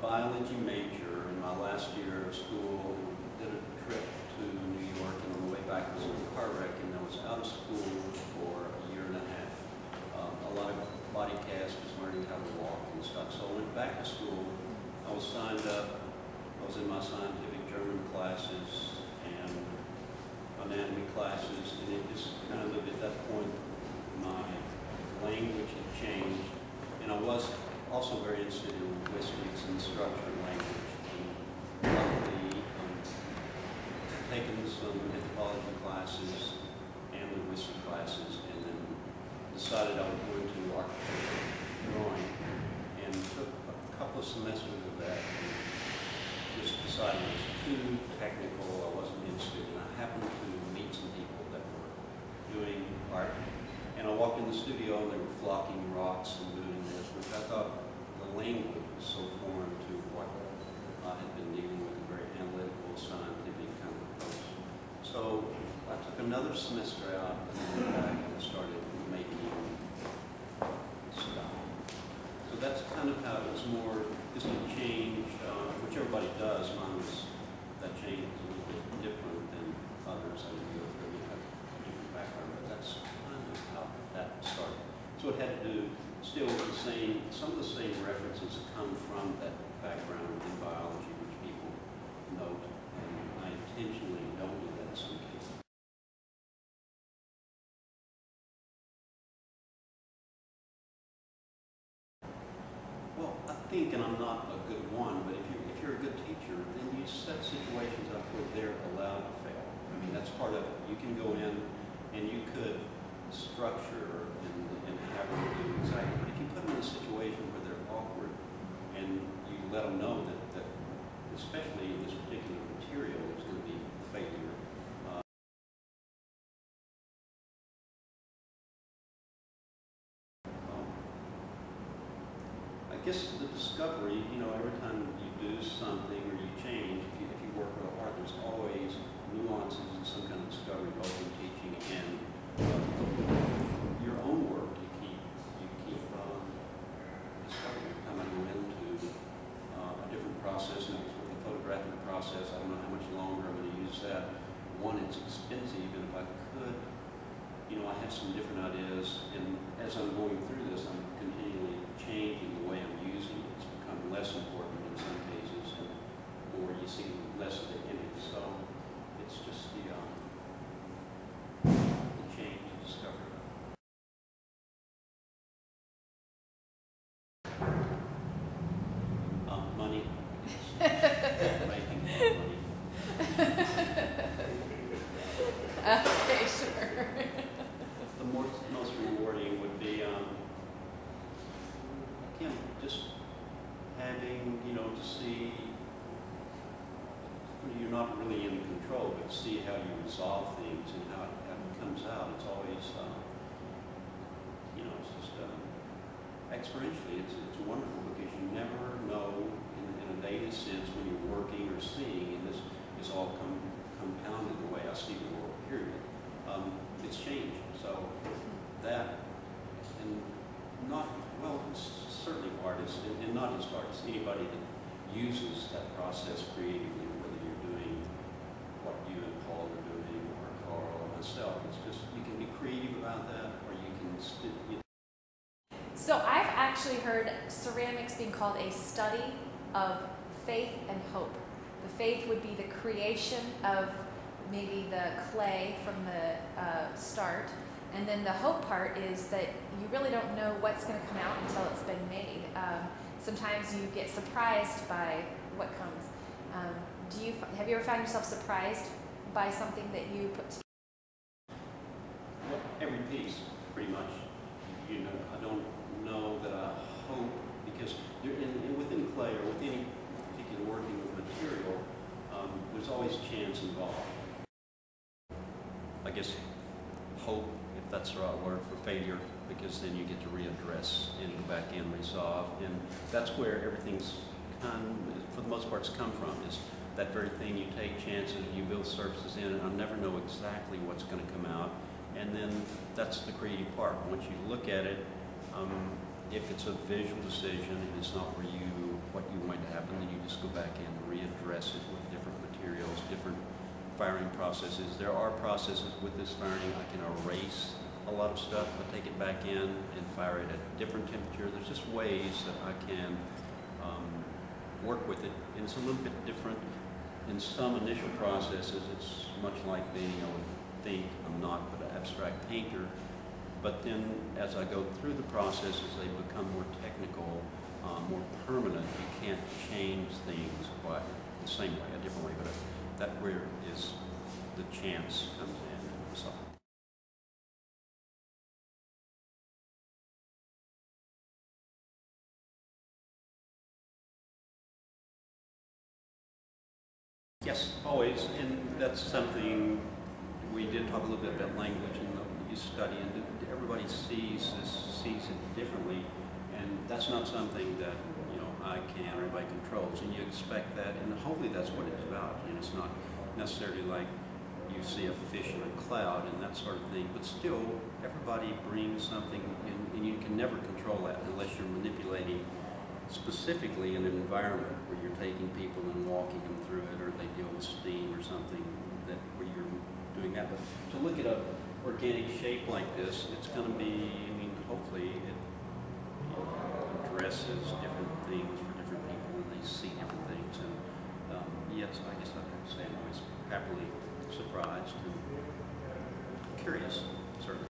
biology major in my last year of school. Did a trip to New York, and on the way back was in a car wreck, and I was out of school for a year and a half. A lot of body cast, just learning how to walk and stuff. So I went back to school. I was signed up. I was in my scientific German classes and anatomy classes, and it just kind of, at that point, my language had changed, and I was also very interested in linguistics and structure of language. And luckily, taken some anthropology classes and linguistic classes, and then decided I would go into architecture drawing, and took a couple of semesters of that, and just decided it was too technical. I wasn't interested, and I happened to meet some people that were doing art, and I walked in the studio and they were flocking rocks and doing this, which I thought the language was so foreign to what I had been dealing with, a very analytical, scientific kind of approach. So I took another semester out and then went back and started making stuff. So that's kind of how it was more just a change, which everybody does. Mine was, that change was a little bit different than others. I didn't go through, have a different background, but that's kind of how that started. So it had to do still with the same, some of the same references come from that background in biology, which people note, and I intentionally don't do that in some cases. Well, I think, and I'm not a good one, but if you're a good teacher, then you set situations up where they're allowed to fail. I mean, that's part of it. You can go in and you could structure and have them do exactly, but if you put them in a situation where they're awkward and you let them know that especially in this particular material, there's going to be failure. I guess the discovery, you know, every time you do something or you change, if you work real hard, there's always nuances and some kind of discovery, both in teaching and your own work. You keep discovering. Every time I go into a different process, and with the photographic process, I don't know how much longer I'm going to use that. One, it's expensive, and if I could, you know, I have some different ideas, and as I'm going through this, I'm continually changing the way I'm using it. It's become less important in some cases, and more you see less of the image. So it's just the change and discovery. Money. Making more money. Okay, sure. The most rewarding would be, again, just having, you know, to see, you're not really in control, but see how you resolve things and how it comes out. It's always, you know, it's just experientially, it's wonderful because you never know in a data sense when you're working or seeing, and this is all compounded the way I see the world, period. It's changed. So that, and not, well, certainly artists, and not just artists, anybody that uses that process creatively, whether you're doing what you and Paul are doing, or Carl or myself, it's just, you can be creative about that, or you can, So I've actually heard ceramics being called a study of faith and hope. The faith would be the creation of maybe the clay from the start, and then the hope part is that you really don't know what's going to come out until it's been made. Sometimes you get surprised by what comes. Have you ever found yourself surprised by something that you put together? Well, every piece, pretty much. You know, I don't know that I hope, because within clay or with any particular working with material, there's always chance involved. I guess hope, if that's the right word, for failure, because then you get to readdress and go back in, resolve, and that's where everything's for the most part, come from, is that very thing. You take chances, you build surfaces in, and I never know exactly what's going to come out, and then that's the creative part. Once you look at it, if it's a visual decision and it's not what you want to happen, then just go back and readdress it with different materials, different firing processes. There are processes with this firing. I can erase a lot of stuff, but take it back in and fire it at a different temperature. There's just ways that I can work with it, and it's a little bit different. In some initial processes, it's much like being able to think. I'm not but an abstract painter, but then as I go through the processes, they become more technical, more permanent. You can't change things quite the same way, a different way, but that where is the chance comes in. So. Yes, always, and that's something we did talk a little bit about language and you study, and everybody sees it differently, and that's not something that I can or anybody controls, and you expect that, and hopefully that's what it's about. It's not necessarily like you see a fish in a cloud and that sort of thing, but still everybody brings something, and you can never control that unless you're manipulating specifically in an environment where you're taking people and walking them through it, or they deal with steam or something where you're doing that. But to look at an organic shape like this, it's going to be, hopefully it addresses different things for different people, and they see different things. And yes, I guess I'd have to say I'm always happily surprised and curious.